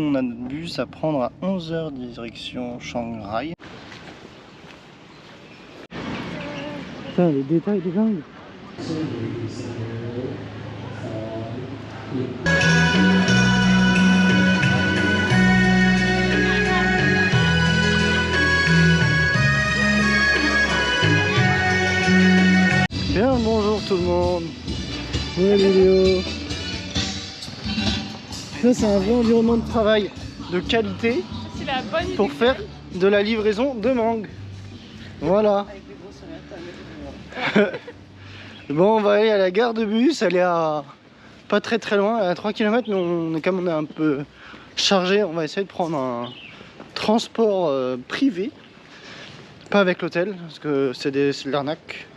On a notre bus à prendre à 11 h direction Shanghai. Putain, les détails des dingues. Bien, bonjour tout le monde. Nouvelle vidéo. Ça, c'est un vrai environnement de travail de qualité pour faire de la livraison de mangue. Voilà. Bon, on va aller à la gare de bus. Elle est à pas très loin, à 3 km. Mais on est comme on est un peu chargé, on va essayer de prendre un transport privé. Pas avec l'hôtel, parce que c'est de l'arnaque.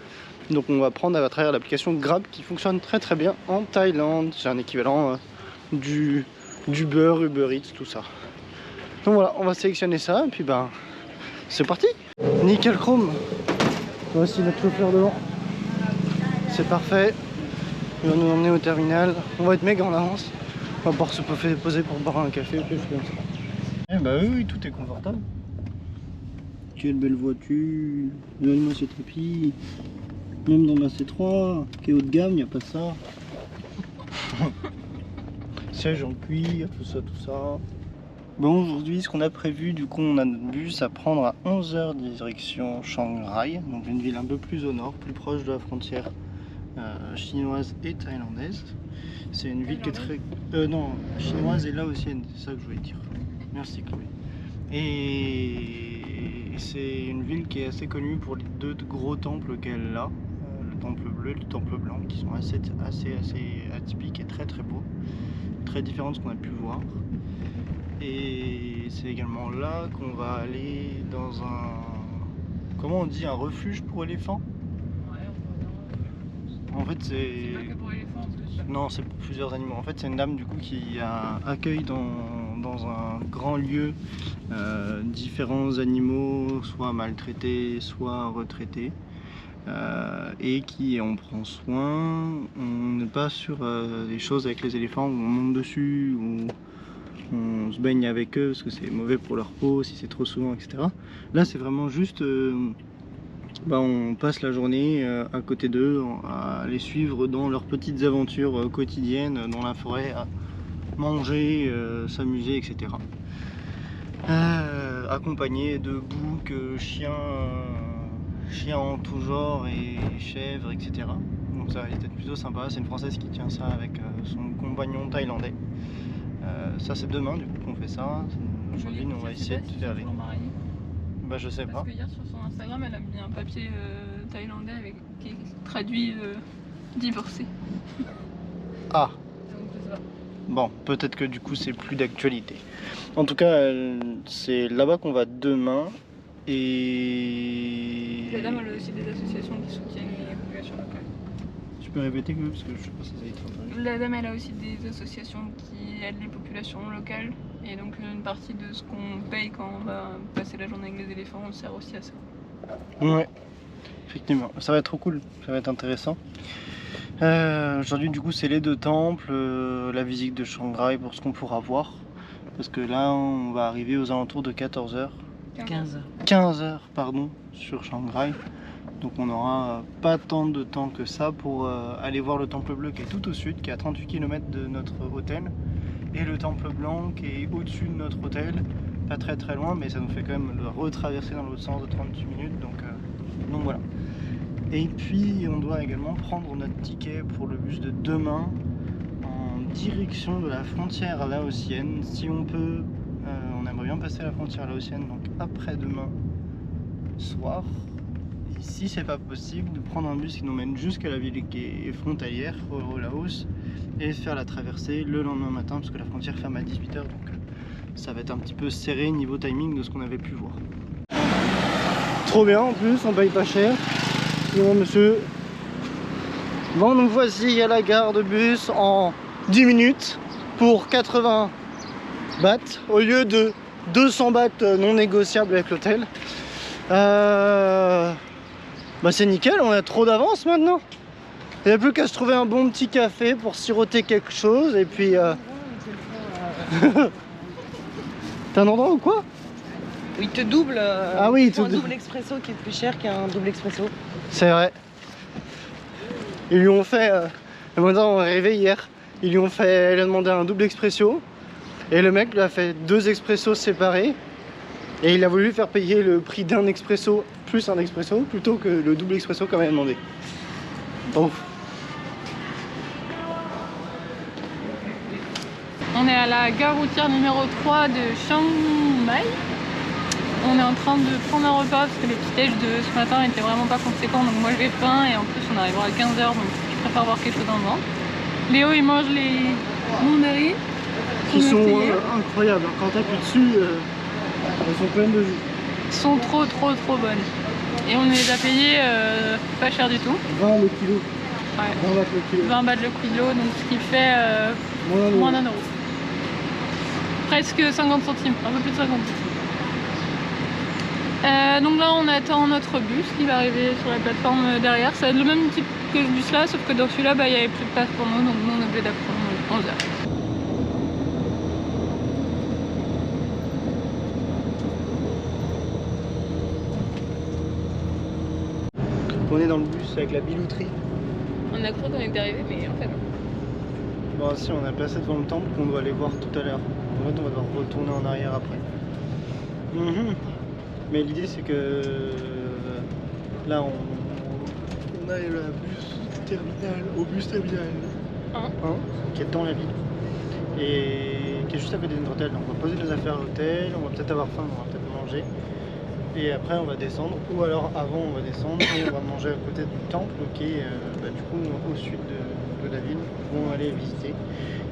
Donc on va prendre à travers l'application Grab qui fonctionne très bien en Thaïlande. C'est un équivalent du beurre, Uber Eats, tout ça. Donc voilà, on va sélectionner ça et puis ben c'est parti. Nickel chrome. Voici notre chauffeur devant. C'est parfait. Il va nous emmener au terminal. On va être méga en avance. On va pouvoir se poser pour boire un café ou quelque chose comme ça. Eh bah oui, tout est confortable. Quelle belle voiture. Regarde-moi ce tapis. Même dans la C3, qui est haut de gamme, il n'y a pas ça. Siège en cuir, tout ça. Bon, aujourd'hui, ce qu'on a prévu, du coup, on a notre bus à prendre à 11 h direction Shanghai, donc une ville un peu plus au nord, plus proche de la frontière chinoise et thaïlandaise. C'est une ville qui est très... non, chinoise et laotienne, c'est ça que je voulais dire. Merci Chloé. Et c'est une ville qui est assez connue pour les deux gros temples qu'elle a. Le temple bleu et le temple blanc, qui sont assez atypiques et très beaux. Très différents de ce qu'on a pu voir. Et c'est également là qu'on va aller dans un... Comment on dit? Un refuge pour éléphants? Ouais, en fait c'est... pas que pour éléphants en plus. Non, c'est pour plusieurs animaux. En fait c'est une dame du coup qui accueille dans un grand lieu différents animaux, soit maltraités, soit retraités. Et qui en prend soin. On n'est pas sur des choses avec les éléphants où on monte dessus, où on se baigne avec eux parce que c'est mauvais pour leur peau si c'est trop souvent, etc. Là c'est vraiment juste on passe la journée à côté d'eux, à les suivre dans leurs petites aventures quotidiennes dans la forêt, à manger, s'amuser, etc. Accompagné de boucs, chiens en tout genre et chèvres, etc. Donc ça va être plutôt sympa. C'est une Française qui tient ça avec son compagnon thaïlandais. Ça c'est demain du coup qu'on fait ça. Aujourd'hui nous on va essayer de faire les... Bah je sais pas. Parce que hier sur son Instagram elle a mis un papier thaïlandais qui traduit divorcé. Ah. Donc je sais pas. Bon, peut-être que du coup c'est plus d'actualité. En tout cas c'est là-bas qu'on va demain. Et... La dame elle a aussi des associations qui soutiennent les populations locales. Tu peux répéter quand même parce que je sais pas si ça va être entendu. La dame elle a aussi des associations qui aident les populations locales. Et donc une partie de ce qu'on paye quand on va passer la journée avec les éléphants, on sert aussi à ça. Ouais, effectivement. Ça va être trop cool, ça va être intéressant. Aujourd'hui du coup c'est les deux temples, la visite de Shanghai pour ce qu'on pourra voir. Parce que là on va arriver aux alentours de 14 h. 15 h pardon, sur Shanghai. Donc on n'aura pas tant de temps que ça pour aller voir le temple bleu qui est tout au sud, qui est à 38 km de notre hôtel. Et le temple blanc qui est au-dessus de notre hôtel, pas très loin, mais ça nous fait quand même le retraverser dans l'autre sens de 38 minutes, donc voilà. Et puis on doit également prendre notre ticket pour le bus de demain en direction de la frontière laotienne. Si on peut, on aimerait bien passer la frontière laotienne, donc après-demain soir. Et si c'est pas possible, de prendre un bus qui nous mène jusqu'à la ville qui est frontalière au Laos et faire la traversée le lendemain matin parce que la frontière ferme à 18 h, donc ça va être un petit peu serré niveau timing de ce qu'on avait pu voir. Trop bien, en plus on paye pas cher. Bon monsieur. Bon donc voici à la gare de bus en 10 minutes pour 80 bahts au lieu de 200 bahts non négociables avec l'hôtel. Bah c'est nickel, on a trop d'avance maintenant. Il n'y a plus qu'à se trouver un bon petit café pour siroter quelque chose et puis T'as un endroit ou quoi? Il te double. Ah oui, il te un double expresso qui est plus cher qu'un double expresso. C'est vrai. Ils lui ont fait. On est arrivé hier. Ils lui ont fait. Elle a demandé un double expresso. Et le mec lui a fait 2 expressos séparés. Et il a voulu faire payer le prix d'un expresso plus un expresso plutôt que le double expresso comme elle a demandé. Bon. On est à la gare routière numéro 3 de Chiang Mai. On est en train de prendre un repas parce que les petits déj de ce matin étaient vraiment pas conséquents, donc moi j'ai faim et en plus on arrivera à 15h, donc je préfère avoir quelque chose dans le ventre. Léo il mange les mandarines Qui sont incroyables, quand t'appuies dessus, elles sont pleines de jus. Sont trop bonnes. Et on les a payées pas cher du tout. 20 le kilo. Ouais. 20 bahts le kilo. 20 bahts le kilo, donc ce qui fait moins d'un euro. Presque 50 centimes, un peu plus de 50 centimes. Donc là on attend notre bus qui va arriver sur la plateforme derrière. Ça va être le même type que ce bus là, sauf que dans celui-là il n'y avait plus de place pour nous, donc nous on est obligé d'apprendre 11h. On est dans le bus avec la bilouterie. On a cru qu'on était arrivé, mais en fait non. Bon, si, on a placé devant le temple qu'on doit aller voir tout à l'heure. En fait, on va devoir retourner en arrière après. Mais l'idée, c'est que là, on a le au bus terminal 1, qui est dans la ville et qui est juste à côté de notre hôtel. Donc, on va poser nos affaires à l'hôtel, on va peut-être avoir faim, on va peut-être manger. Et après on va descendre, ou alors avant on va descendre et on va manger à côté du temple qui est du coup au sud de la ville, où on va aller visiter.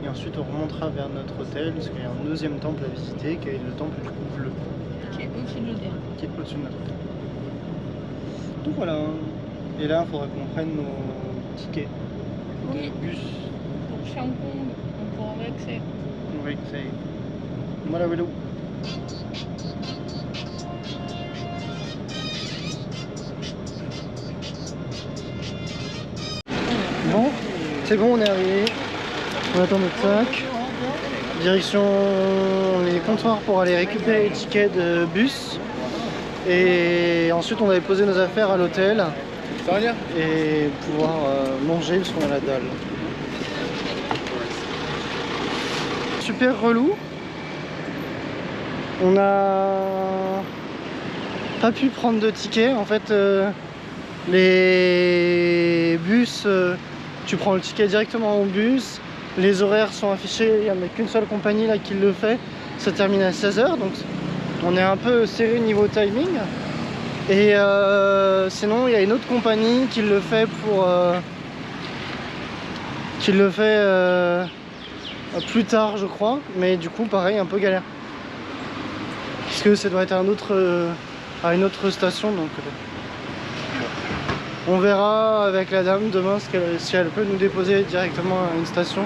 Et ensuite on remontera vers notre hôtel, parce qu'il y a un deuxième temple à visiter, qui est le temple du coup bleu. Qui est au-dessus de l'hôtel. Qui est au-dessus de notre hôtel. Donc voilà. Et là il faudra qu'on prenne nos tickets de bus. Pour Chiang Kong, on pourra vexer. Oui, c'est... Voilà, vélo. Bon, c'est bon, on est arrivé. On attend notre sac. Direction les comptoirs pour aller récupérer les tickets de bus. Et ensuite, on avait posé nos affaires à l'hôtel. Et pouvoir manger parce qu'on a la dalle. Super relou. On a pas pu prendre de tickets. En fait, les bus, tu prends le ticket directement au bus. Les horaires sont affichés. Il n'y en a qu'une seule compagnie là qui le fait. Ça termine à 16h. Donc on est un peu serré niveau timing. Et sinon, il y a une autre compagnie qui le fait pour... plus tard, je crois. Mais du coup, pareil, un peu galère. Parce que ça doit être à une autre station. Donc, on verra avec la dame demain si elle peut nous déposer directement à une station,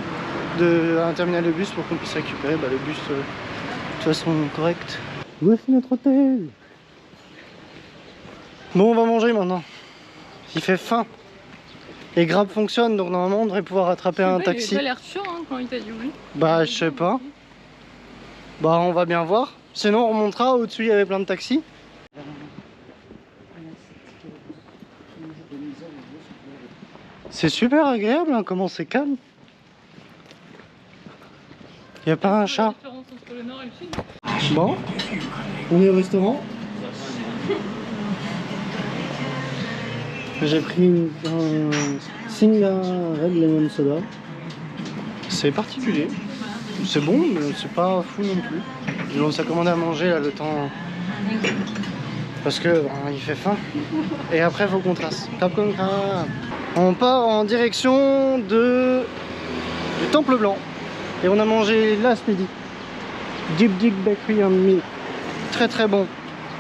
à un terminal de bus pour qu'on puisse récupérer le bus de façon correcte. Voici notre hôtel. Bon, on va manger maintenant. Il fait faim. Et Grab fonctionne, donc normalement on devrait pouvoir attraper un taxi. Il a l'air chiant quand il t'a dit oui. Bah je sais pas. Bah on va bien voir. Sinon on remontera, au-dessus il y avait plein de taxis. C'est super agréable, hein, comment c'est calme. Il n'y a pas un chat. Bon, on est au restaurant. J'ai pris un Singa Red Lemon Soda. C'est particulier. C'est bon, mais c'est pas fou non plus. On s'est commandé à manger là le temps. Parce que il fait faim. Et après, faut qu'on trace. On part en direction du Temple Blanc. Et on a mangé là ce midi. Deep Dick Bakery and Milk. Très très bon.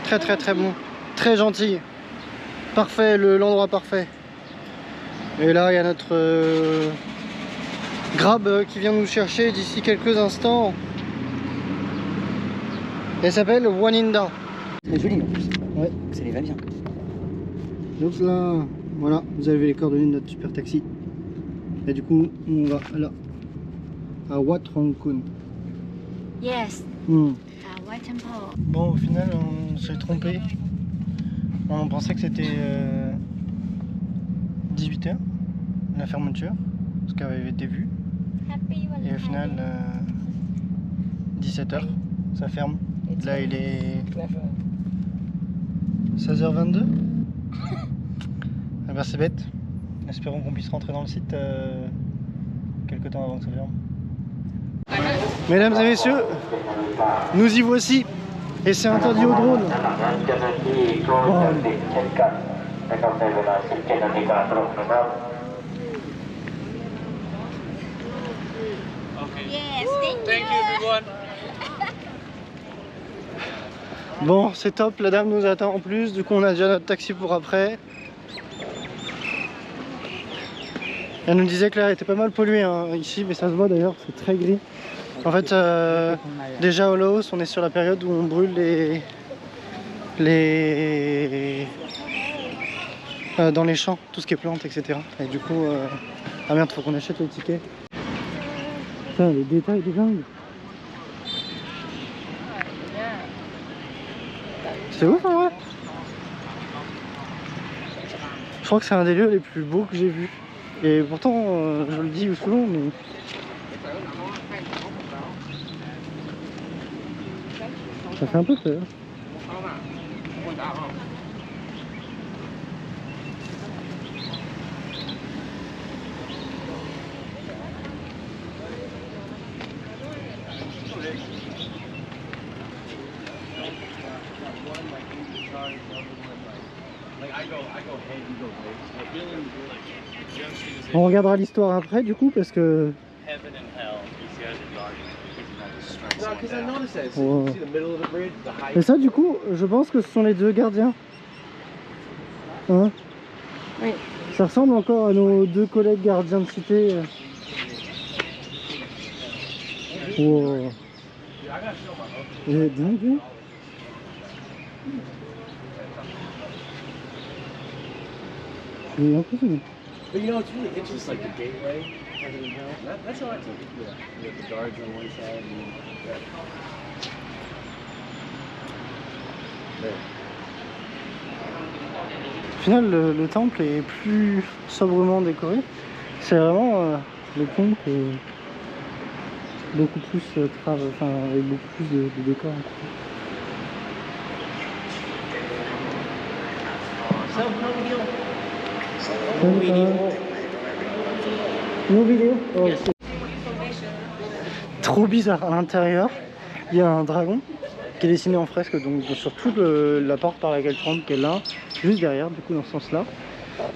Très très très bon. Très gentil. Parfait, l'endroit parfait. Et là, il y a notre Grab qui vient nous chercher d'ici quelques instants. Elle s'appelle Waninda. C'est joli, en plus. Ouais. Ça lui va bien. Donc là, voilà, vous avez les coordonnées de notre super taxi. Et du coup, on va là, à Wat Rang Khun. Yes. Mm. White Temple. Bon, au final, on s'est trompé. On pensait que c'était 18 h la fermeture, ce qui avait été vu. Et au final, 17 h ça ferme. Là, il est 16h22. Eh ben, c'est bête. Espérons qu'on puisse rentrer dans le site quelques temps avant que ça ferme. Mesdames et messieurs, nous y voici. Et c'est interdit au drone. Bon. Yes, thank you. Bon, c'est top, la dame nous attend en plus, du coup on a déjà notre taxi pour après. Elle nous disait que l'air était pas mal pollué hein, ici, mais ça se voit d'ailleurs, c'est très gris. En fait, déjà au Laos, on est sur la période où on brûle dans les champs, tout ce qui est plantes, etc. Et du coup, ah merde, faut qu'on achète les tickets. Putain, les détails de dingue. C'est ouf en vrai. Je crois que c'est un des lieux les plus beaux que j'ai vus. Et pourtant, je le dis souvent, mais... ça fait un peu peur. On regardera l'histoire après du coup parce que... Wow. Et ça du coup, je pense que ce sont les deux gardiens. Hein? Oui. Ça ressemble encore à nos deux collègues gardiens de cité. Wow. Et dingue. Je suis impressionné. But you know, it's really interesting, like the gateway. That's how I took it. Yeah. You have the guards on one side and yeah. There. Au final, le temple est plus sobrement décoré. C'est vraiment le pont qui est beaucoup plus enfin, avec beaucoup plus de décors. Nos vidéos. Oh, trop bizarre. À l'intérieur, il y a un dragon qui est dessiné en fresque donc sur toute la porte par laquelle tu rentres, qui est là, juste derrière, du coup dans ce sens-là.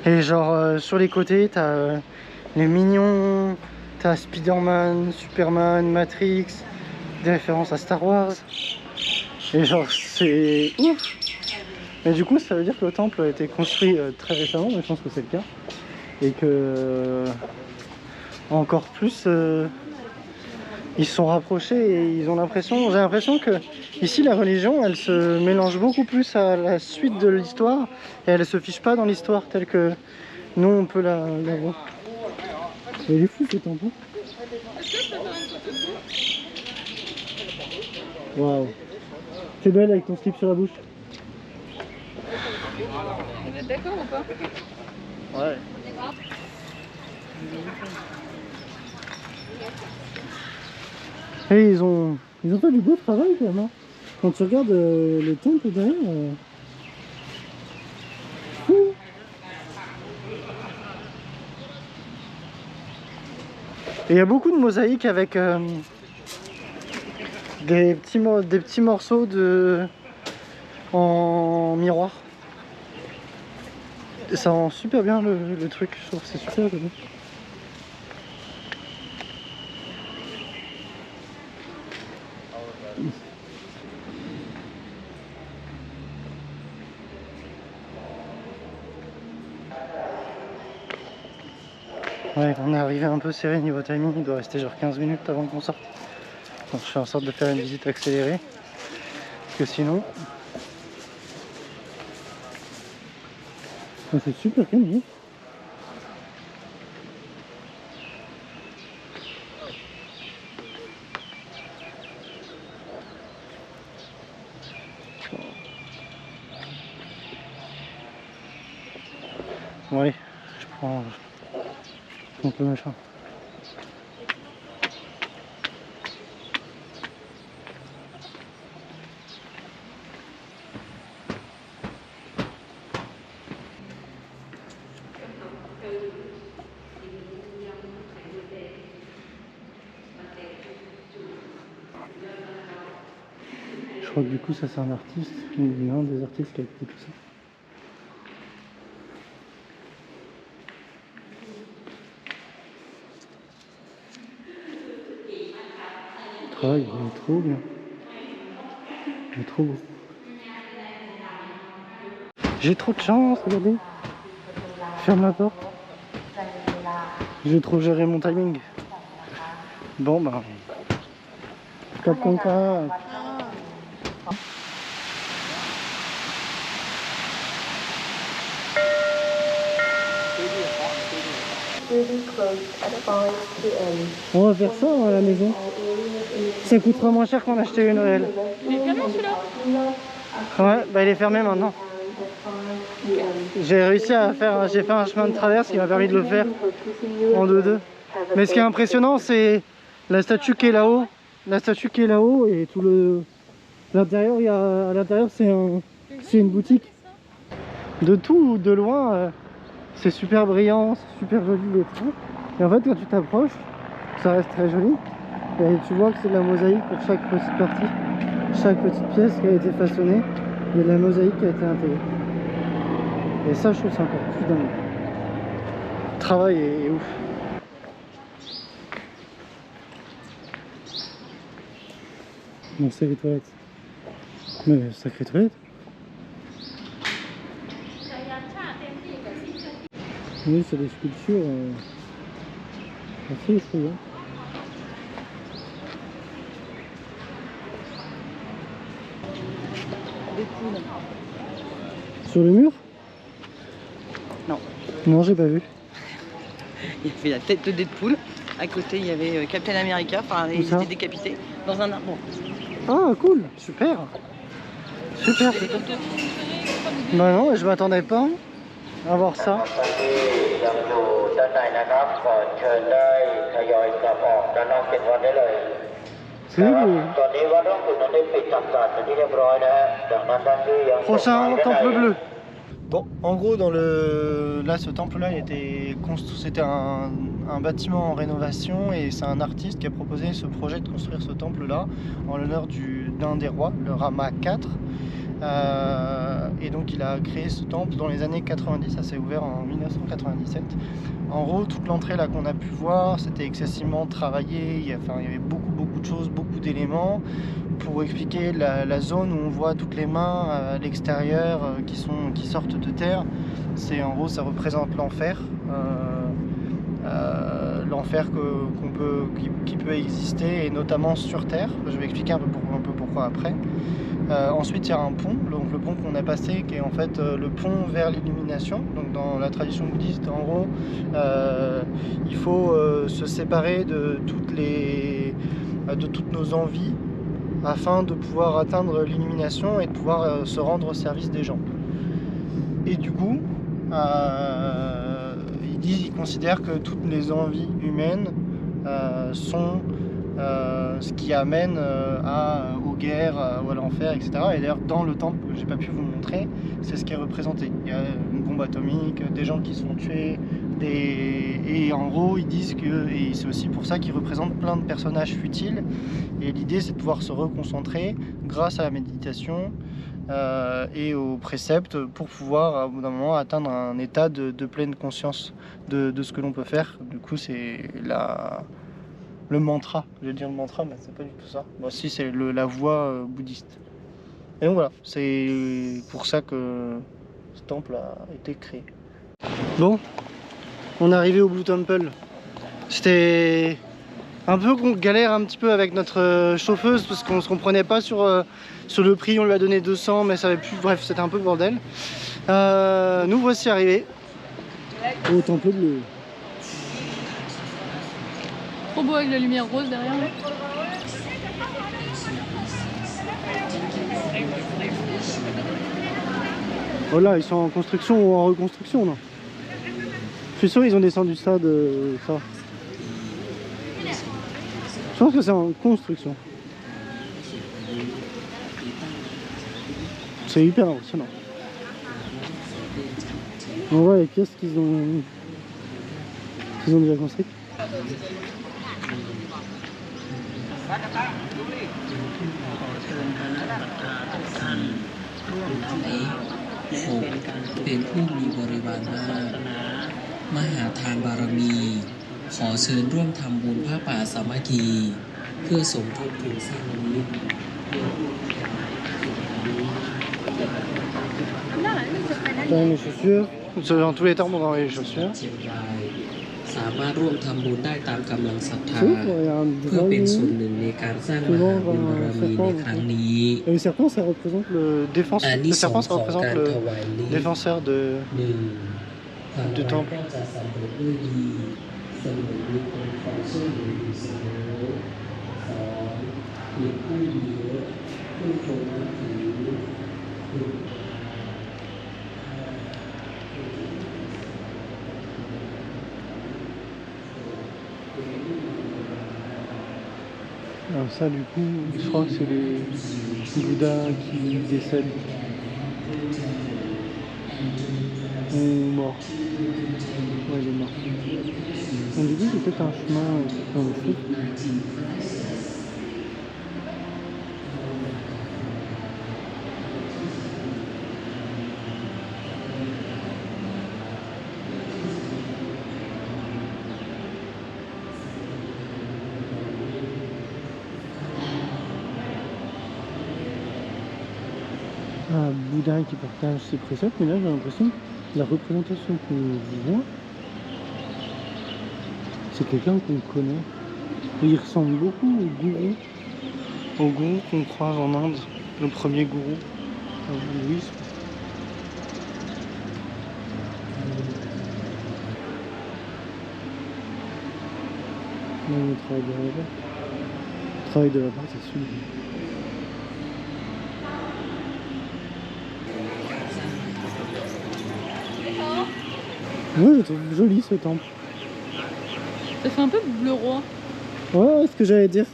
Et genre sur les côtés, t'as les Minions, t'as Spider-Man, Superman, Matrix, des références à Star Wars. Et genre c'est ouf. Mais du coup, ça veut dire que le temple a été construit très récemment, mais je pense que c'est le cas. Et que encore plus ils se sont rapprochés et ils ont l'impression, j'ai l'impression que ici la religion elle se mélange beaucoup plus à la suite de l'histoire et elle se fiche pas dans l'histoire telle que nous on peut la voir. Il est fou ce temple. Waouh. T'es belle avec ton slip sur la bouche. Vous êtes d'accord ou pas? Ouais. Et ils ont fait du beau travail quand même. Hein. Quand tu regardes le temple derrière. Et il y a beaucoup de mosaïques avec des petits morceaux en miroir. Et ça rend super bien le truc, je trouve que c'est super joli. Ouais, on est arrivé un peu serré niveau timing, il doit rester genre 15 minutes avant qu'on sorte. Donc je fais en sorte de faire une visite accélérée, parce que sinon... C'est super calme. Ouais, je prends le machin. Je crois que du coup ça c'est un artiste, un des artistes qui a fait tout ça. Le travail il est trop bien. Il est trop beau. J'ai trop de chance, regardez. Ferme la porte. J'ai trop géré mon timing. Bon bah. Cap comme ça. On va faire ça à la maison. Ça coûtera moins cher qu'on achetait une réelle. Il est fermé celui-là? Ouais, bah il est fermé maintenant. J'ai réussi à faire, j'ai fait un chemin de traverse qui m'a permis de le faire en 2-2. Mais ce qui est impressionnant, c'est la statue qui est là-haut. La statue qui est là-haut et tout le... L'intérieur, à l'intérieur c'est une boutique. De tout, de loin, c'est super brillant, c'est super joli les trains. Et en fait quand tu t'approches, ça reste très joli. Et tu vois que c'est de la mosaïque pour chaque petite partie. Chaque petite pièce qui a été façonnée, il y a de la mosaïque qui a été intégrée. Et ça je trouve c'est encore plus dingue. Le travail est ouf. Non, c'est les toilettes. Mais sacrée toilette. Oui, c'est des sculptures assez effrayantes. Des poules. Sur le mur? Non. Non, j'ai pas vu. Il y avait la tête de Deadpool. À côté, il y avait Captain America. Enfin, il était décapité dans un arbre. Ah, cool, super. Super. Bah non, je m'attendais pas à voir ça. C'est beau. Prochain temple bleu. Bon, en gros, là, ce temple-là, c'était un bâtiment en rénovation et c'est un artiste qui a proposé ce projet de construire ce temple-là en l'honneur d'un des rois, le Rama IV. Et donc il a créé ce temple dans les années 90, ça s'est ouvert en 1997. En gros, toute l'entrée là qu'on a pu voir, c'était excessivement travaillé, il y avait beaucoup de choses, beaucoup d'éléments. Pour expliquer la zone où on voit toutes les mains à l'extérieur qui sortent de terre, c'est en gros ça représente l'enfer. L'enfer qui peut exister, et notamment sur terre. Je vais expliquer un peu pourquoi après. Ensuite il y a un pont, donc le pont qu'on a passé qui est en fait le pont vers l'illumination. Donc dans la tradition bouddhiste, en gros il faut se séparer de toutes nos envies afin de pouvoir atteindre l'illumination et de pouvoir se rendre au service des gens. Et du coup ils considèrent que toutes les envies humaines sont ce qui amène aux guerres, ou à l'enfer, etc. Et d'ailleurs dans le temple que j'ai pas pu vous montrer, c'est ce qui est représenté. Il y a une bombe atomique, des gens qui se font tuer, et en gros ils disent que, et c'est aussi pour ça qu'ils représentent plein de personnages futiles, et l'idée c'est de pouvoir se reconcentrer grâce à la méditation et aux préceptes pour pouvoir au bout d'un moment atteindre un état de pleine conscience de ce que l'on peut faire. Du coup c'est le mantra, je vais dire le mantra mais c'est pas du tout ça. Bon, si, c'est la voie bouddhiste. Et donc voilà, c'est pour ça que ce temple a été créé. Bon, on est arrivé au Blue Temple. C'était un peu qu'on galère un petit peu avec notre chauffeuse parce qu'on se comprenait pas sur le prix. On lui a donné 200 mais ça avait plus, bref, c'était un peu le bordel. Nous voici arrivés au temple bleu. Trop beau avec la lumière rose derrière. Oh là, ils sont en construction ou en reconstruction là. Je suis sûr ils ont descendu ça de ça. Je pense que c'est en construction. C'est hyper impressionnant. On voit les pièces qu'ils ont déjà construites.เป็นผู้มีบริวารมากมหาทานบารมี ขอเชิญร่วมทำบุญผ้าป่าสามัคคีเพื่อสมทบทุนสร้างนี้ Dans les chaussures, dans tous les temps dans les chaussures. เชียงรายสามารถร่วมทำบุญได้ตามกำลังศรัทธา C'est ouf, il y a un เพื่อเป็นส่วน dragon. หนึ่งในการสร้างมหาบุญบารมีในครั้งนี้ Et le serpent, ça représente le défense. อานิ Le สง serpent, ส์ ça ของ représente การ le ถวายนี้ défenseur de. หนึ่ง de temple ก็จะสำเร็จด้วยดีเสมอมีคนคอยช่วยเหลืออยู่เสมอสองมีผู้ดีเยอะผู้ทรงนับถือ Alors ça, du coup, je crois que c'est les Bouddhas qui décèdent. Ou morts. Ouais, il est mort. Donc du coup, c'est peut-être un chemin dans le feu. Un Bouddha qui partage ses préceptes, mais là j'ai l'impression que la représentation qu'on voit, c'est quelqu'un qu'on connaît. Et il ressemble beaucoup au gourou qu'on croise en Inde, le premier gourou, Louis. Le travail de la barre. Le travail de la barre, c'est celui. Oui, je trouve joli ce temple. Ça fait un peu bleu roi. Ouais, c'est ce que j'allais dire.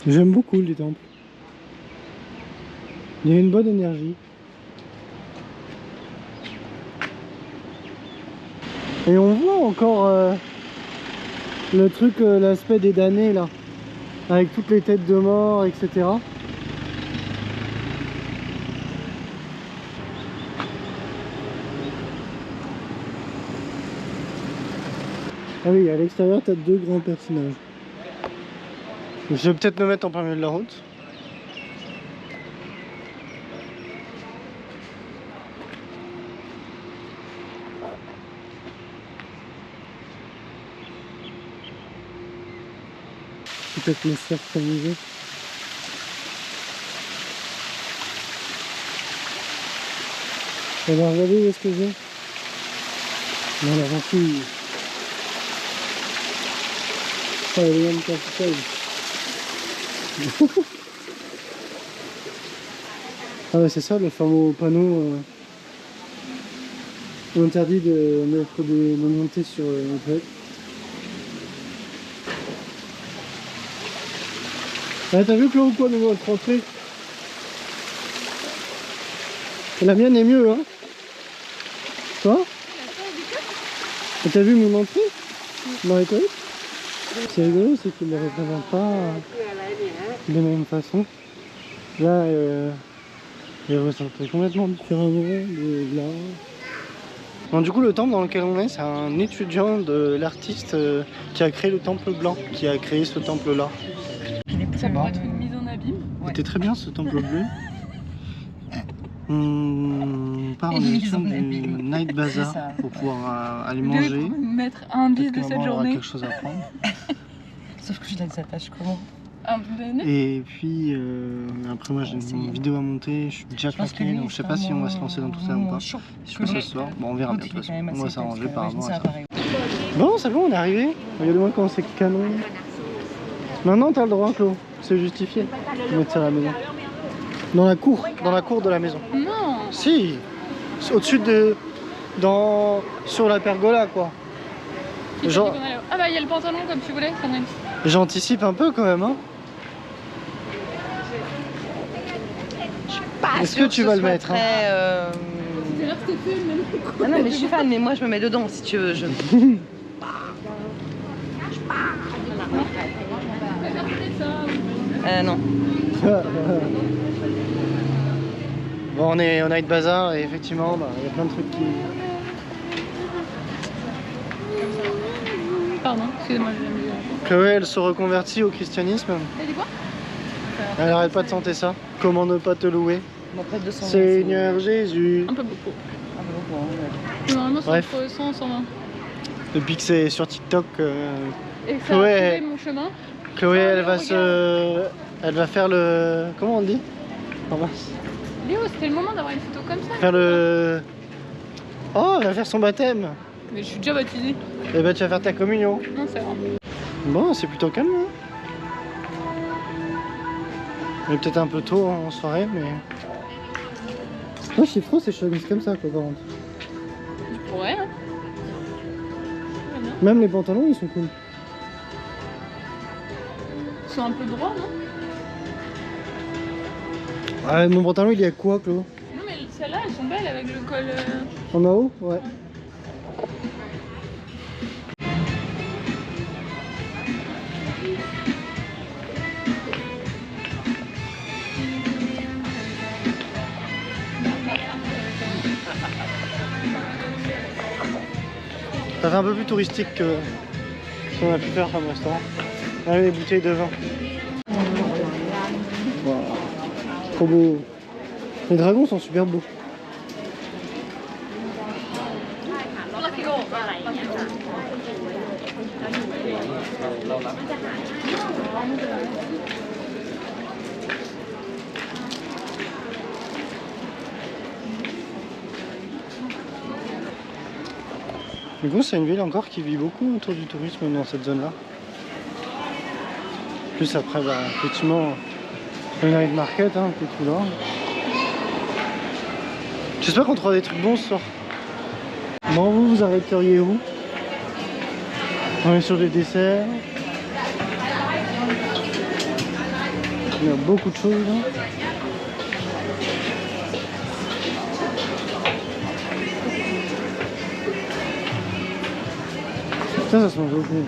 J'aime beaucoup les temples. Il y a une bonne énergie. Et on voit encore le truc, l'aspect des damnés là, avec toutes les têtes de mort, etc. Ah oui, à l'extérieur, t'as deux grands personnages. Je vais peut-être me mettre en plein milieu de la route. Peut-être me faire s'amuser. On va regarder où est-ce que j'ai. Non, la vampire. Ah, elle est même pas seule. Ah ouais, c'est ça le fameux panneau interdit de mettre de monter sur Internet. Ah, t'as vu que là ou quoi de notre entrée? La mienne est mieux, hein? Toi? T'as vu mon entrée dans les toilettes? C'est rigolo, c'est qu'ils ne les représentent pas de la même façon. Là, ils ressortent complètement différemment de là. Bon, du coup, le temple dans lequel on est, c'est un étudiant de l'artiste qui a créé le temple blanc, qui a créé ce temple-là. Ça pourrait être une mise en abîme. C'était très bien ce temple bleu. On part en direction du Night Bazaar pour pouvoir aller manger. Mettre un bis de Peut-être cette qu'on aura journée. quelque chose à prendre. Sauf que je la s'attache comment? Un peu donné. Et puis après moi j'ai une vidéo à monter, je suis déjà claqué, donc je sais pas si on va se lancer dans tout ça ou pas. Je sais pas ce soir, bon on verra bien de toute façon. On va s'arranger par rapport à ça. Bon, c'est bon, on est arrivé. Regardez-moi comment c'est canon. Maintenant, t'as le droit, Claude. C'est justifié. De mettre ça à la maison. Dans la cour de la maison. Non. Si, au-dessus de... sur la pergola, quoi. Genre... Ah bah il y a le pantalon comme tu voulais, qu'on a dit. J'anticipe un peu quand même, hein. Est-ce que tu vas le mettre hein Ah non mais je suis fan, mais moi je me mets dedans si tu veux. Non. Bon, on a eu de bazar et effectivement, bah, il y a plein de trucs qui... Pardon, excusez-moi, je viens de... Chloé, elle se reconvertit au christianisme. T'as dit quoi? Elle arrête pas de chanter ça. Comment ne pas te louer, Après 200 Seigneur Jésus. Un peu beaucoup. Un peu beaucoup, hein. Normalement c'est Bref. entre 100 et 120. Depuis que c'est sur TikTok, Et que ça Chloé, a trouvé mon chemin. Chloé, Ah, elle Léo, va regarde. elle va faire le... Comment on dit? Oh, mince. Léo, c'était le moment d'avoir une photo comme ça. Faire le... Oh, elle va faire son baptême. Mais je suis déjà baptisée. Et bah tu vas faire ta communion. Non, c'est vrai. Bon, c'est plutôt calme. Hein. Il est peut-être un peu tôt en soirée, mais... Moi, je suis trop ces chemises comme ça, quoi, par contre. Tu pourrais, hein. Ouais, non. Même les pantalons, ils sont cool. Ils sont un peu droits, non? Ah, mon pantalon, il est à quoi, Claude? Non, mais celles-là, elles sont belles avec le col. En haut? Ouais. Ça fait un peu plus touristique que ce qu'on a pu faire comme restaurant. Là, les bouteilles de vin. Wow. Trop beau. Les dragons sont super beaux. Du coup, c'est une ville encore qui vit beaucoup autour du tourisme dans cette zone-là. Plus après, bah, effectivement, le night market, hein, qui est tout là. J'espère qu'on trouvera des trucs bons ce soir. Bon, vous arrêteriez où? On est sur des desserts. Il y a beaucoup de choses là. Ça se mange beaucoup.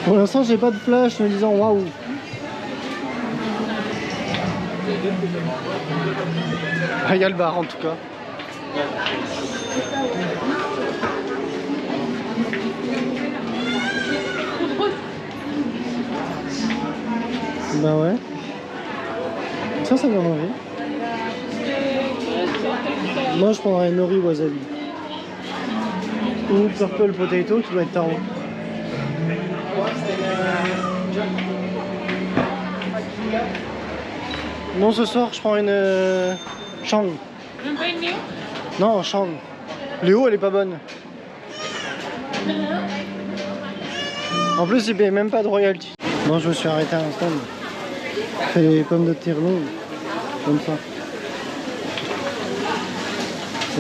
Pour l'instant, j'ai pas de flash me disant waouh. Ah, il y a le bar en tout cas. Bah ouais. Ça donne envie. Moi je prendrais nori wasabi. Ou purple potato qui doit être taro. Non, ce soir je prends une Shang. Même pas une Léo? Non, Shang. Léo elle est pas bonne. En plus il paye même pas de royalty. Bon, je me suis arrêté à un stand. Fait les pommes de terre longues. Comme ça.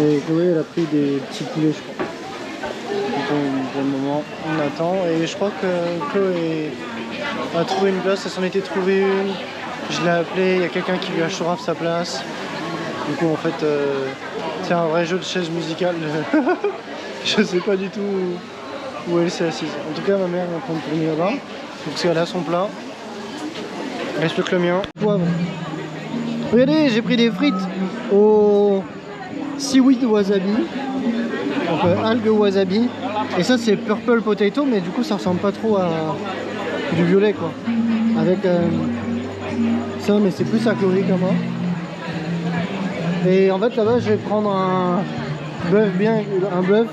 Et Chloé elle a pris des petits poulets je crois. Donc, pour le moment on attend. Et je crois que Chloé a trouvé une place, elle s'en était trouvée une. Je l'ai appelé, il y a quelqu'un qui lui a chouraf sa place. Du coup en fait c'est un vrai jeu de chaise musicale. Je sais pas du tout où elle s'est assise. En tout cas ma mère est en train de tourner là-bas. Donc elle a son plat. Il reste plus que le mien. Poivre. Regardez, j'ai pris des frites au seaweed wasabi. Donc algues wasabi. Et ça c'est purple potato mais du coup ça ressemble pas trop à du violet quoi. Avec Ça, mais c'est plus calorique à moi. Et en fait, là-bas, je vais prendre un bœuf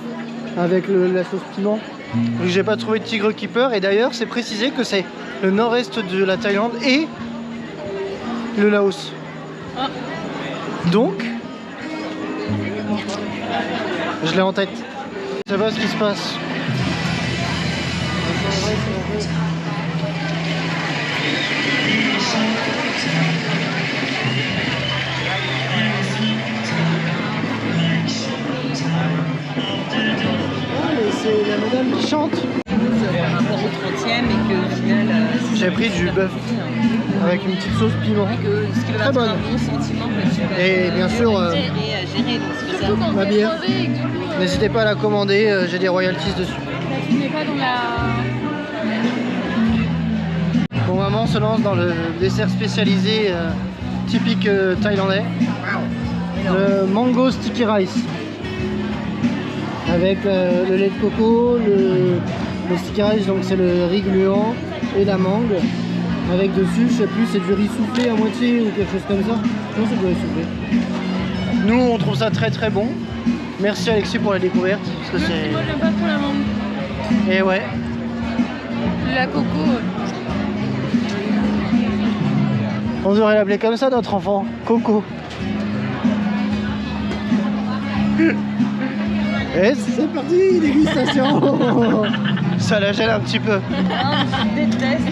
avec la sauce piment. Donc, j'ai pas trouvé de Tigre Keeper. Et d'ailleurs, c'est précisé que c'est le nord-est de la Thaïlande et le Laos. Ah. Donc, je l'ai en tête. Je sais pas ce qui se passe. C'est la madame qui chante. Par rapport au 30e et que au final. J'ai pris du bœuf avec une petite sauce piment. Très bonne. Et bien sûr, Surtout quand ma t'es bière. crevé et que du coup, N'hésitez pas à la commander, j'ai des royalties dessus. tu n'es pas dans la... Bon, maman se lance dans le dessert spécialisé typique thaïlandais. Le mango sticky rice. Avec le lait de coco, le sticky rice, donc c'est le riz gluant et la mangue. Avec dessus, je sais plus, c'est du riz soufflé à moitié ou quelque chose comme ça. Non, c'est du riz soufflé. Nous, on trouve ça très très bon. Merci Alexis pour la découverte. Parce que c'est... Moi j'aime pas trop la mangue. Et ouais. La coco. On devrait l'appeler comme ça notre enfant, Coco. Et c'est parti, dégustation. Ça la gêne un petit peu. Je déteste.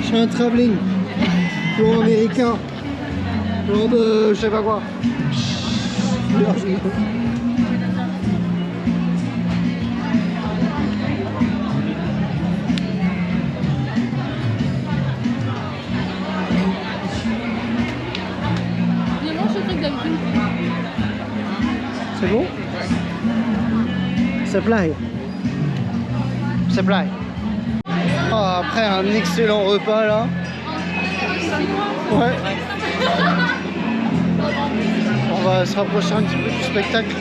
Je fais un travelling. Plan américain. Plan de je sais pas quoi. Je mange ce truc d'habitude. C'est bon? C'est plein. C'est plein. Ah, après un excellent repas là. Ouais. On va se rapprocher un petit peu du spectacle.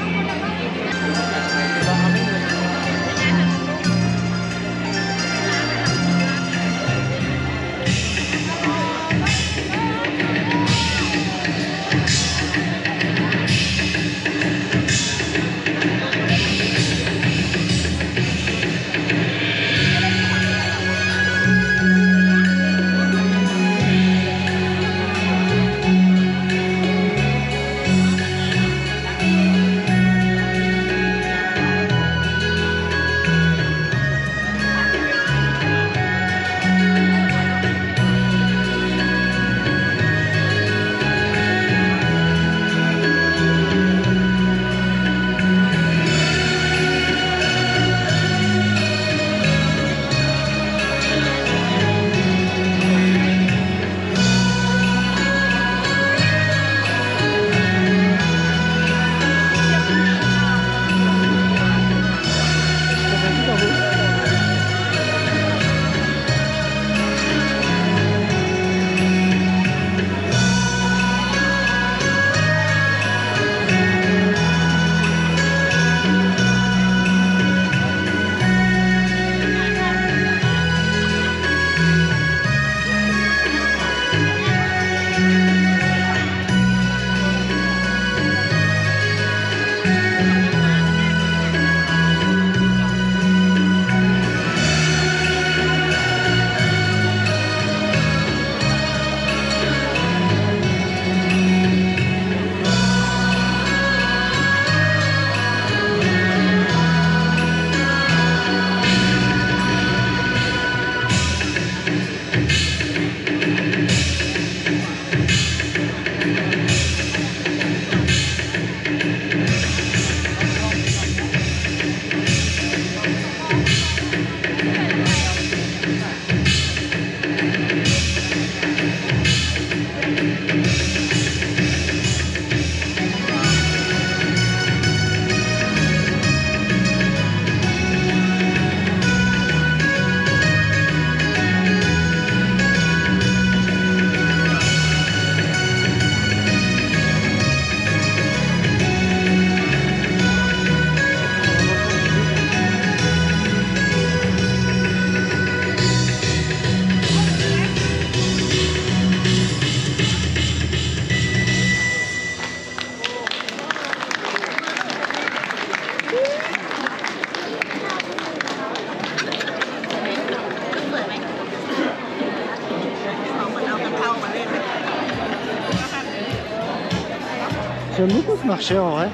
J'aime beaucoup ce marché en vrai.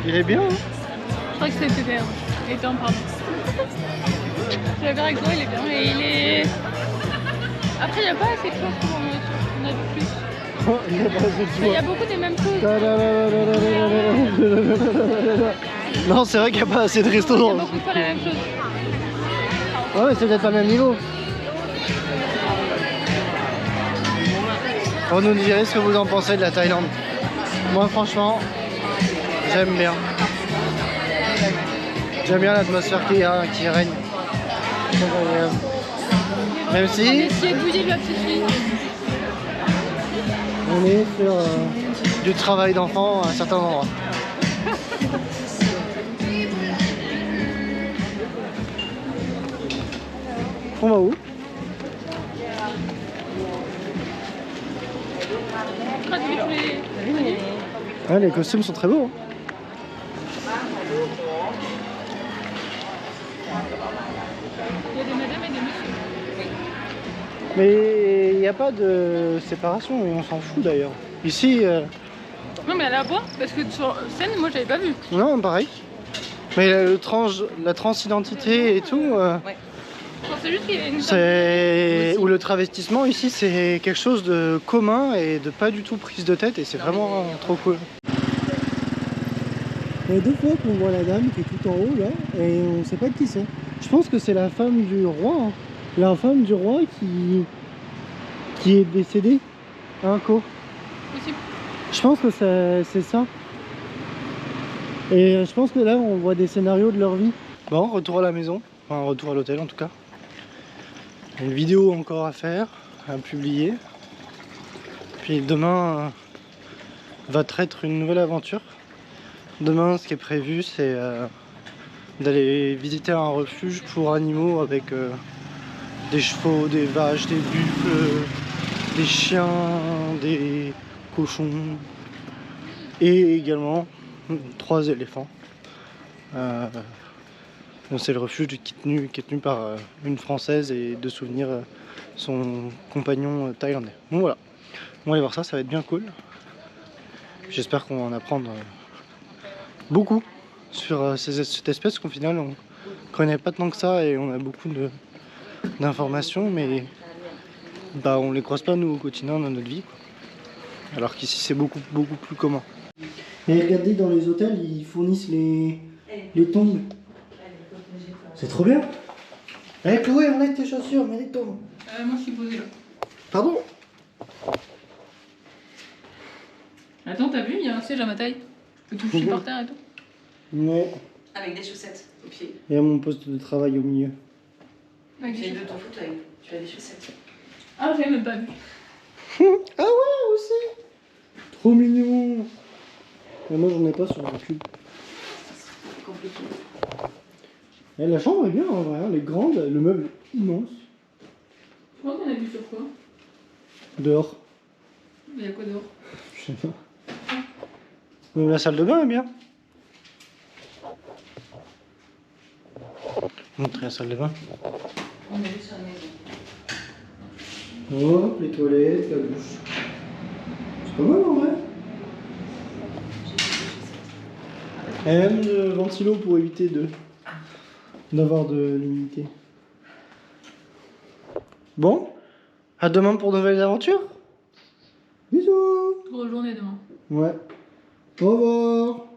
Il est bien. Hein. Je crois que c'était étant, pardon. Je suis d'accord avec toi, il est bien. Et il est. Après, il n'y a pas assez de choses pour on a vu plus. Oh, il y a pas assez de Mais il y choix. a beaucoup des mêmes choses. Non, c'est vrai qu'il n'y a pas assez de Il y a restaurants. beaucoup de fois la même chose. Ouais, mais c'est peut-être pas le même niveau. Vous nous direz ce que vous en pensez de la Thaïlande. Moi, franchement, j'aime bien. J'aime bien l'atmosphère qui règne. C'est agréable. Même On si essayait de bouiller la petite fille. on est sur du travail d'enfant à certains endroits. On va où? Ah, tu veux les... Ah, les costumes sont très beaux. Hein. Il y a des madames et des messieurs. Mais il n'y a pas de séparation et on s'en fout d'ailleurs. Ici, Non, mais elle a à voir parce que sur scène, moi j'avais pas vu. non, pareil. Mais la transidentité et tout, Je pensais juste qu'il y avait une. c'est ou le travestissement ici, c'est quelque chose de commun et de pas du tout prise de tête et c'est vraiment trop cool. Il y a 2 fois qu'on voit la dame qui est tout en haut là et on sait pas qui c'est. Je pense que c'est la femme du roi, hein. La femme du roi qui est décédée à un coup. Possible. Je pense que c'est ça. Et je pense que là on voit des scénarios de leur vie. Bon, retour à la maison, enfin retour à l'hôtel en tout cas. Une vidéo encore à faire, à publier. Puis demain va être une nouvelle aventure. Demain ce qui est prévu c'est d'aller visiter un refuge pour animaux avec des chevaux, des vaches, des buffles, des chiens, des cochons et également 3 éléphants. Donc c'est le refuge qui est tenu par une Française et de souvenir son compagnon thaïlandais. Donc voilà, on va aller voir ça, ça va être bien cool. J'espère qu'on va en apprendre beaucoup sur cette espèce qu'au final on connaît pas tant que ça et on a beaucoup d'informations mais bah, on les croise pas nous au quotidien dans notre vie quoi. Alors qu'ici c'est beaucoup plus commun. Et regardez, dans les hôtels ils fournissent les tongs. C'est trop bien. Allez Chloé, enlève tes chaussures, mets les tongs. Moi je suis posée là. Pardon? Attends, t'as vu, il y a un siège à ma taille. Je peux toucher par terre et tout. Ouais. Avec des chaussettes au pied. Et à mon poste de travail au milieu. Avec des Tu es de choses. ton fauteuil. Tu as des chaussettes. Ah, j'avais même pas vu. Ah ouais aussi. Trop mignon. Mais moi j'en ai pas sur le cube. C'est compliqué. Et la chambre est bien en vrai, hein. Elle est grande, le meuble est immense. Je crois qu'on a vu sur quoi. Dehors. Mais il y a quoi dehors? Je sais pas. Même la salle de bain est bien. Montrer la salle de bain. On est juste sur la maison. Hop, les toilettes, la douche. C'est pas mal en vrai. Et même le ventilo pour éviter d'avoir de l'humidité. Bon, à demain pour de nouvelles aventures. Bisous. Grosse journée demain. Ouais. Au revoir.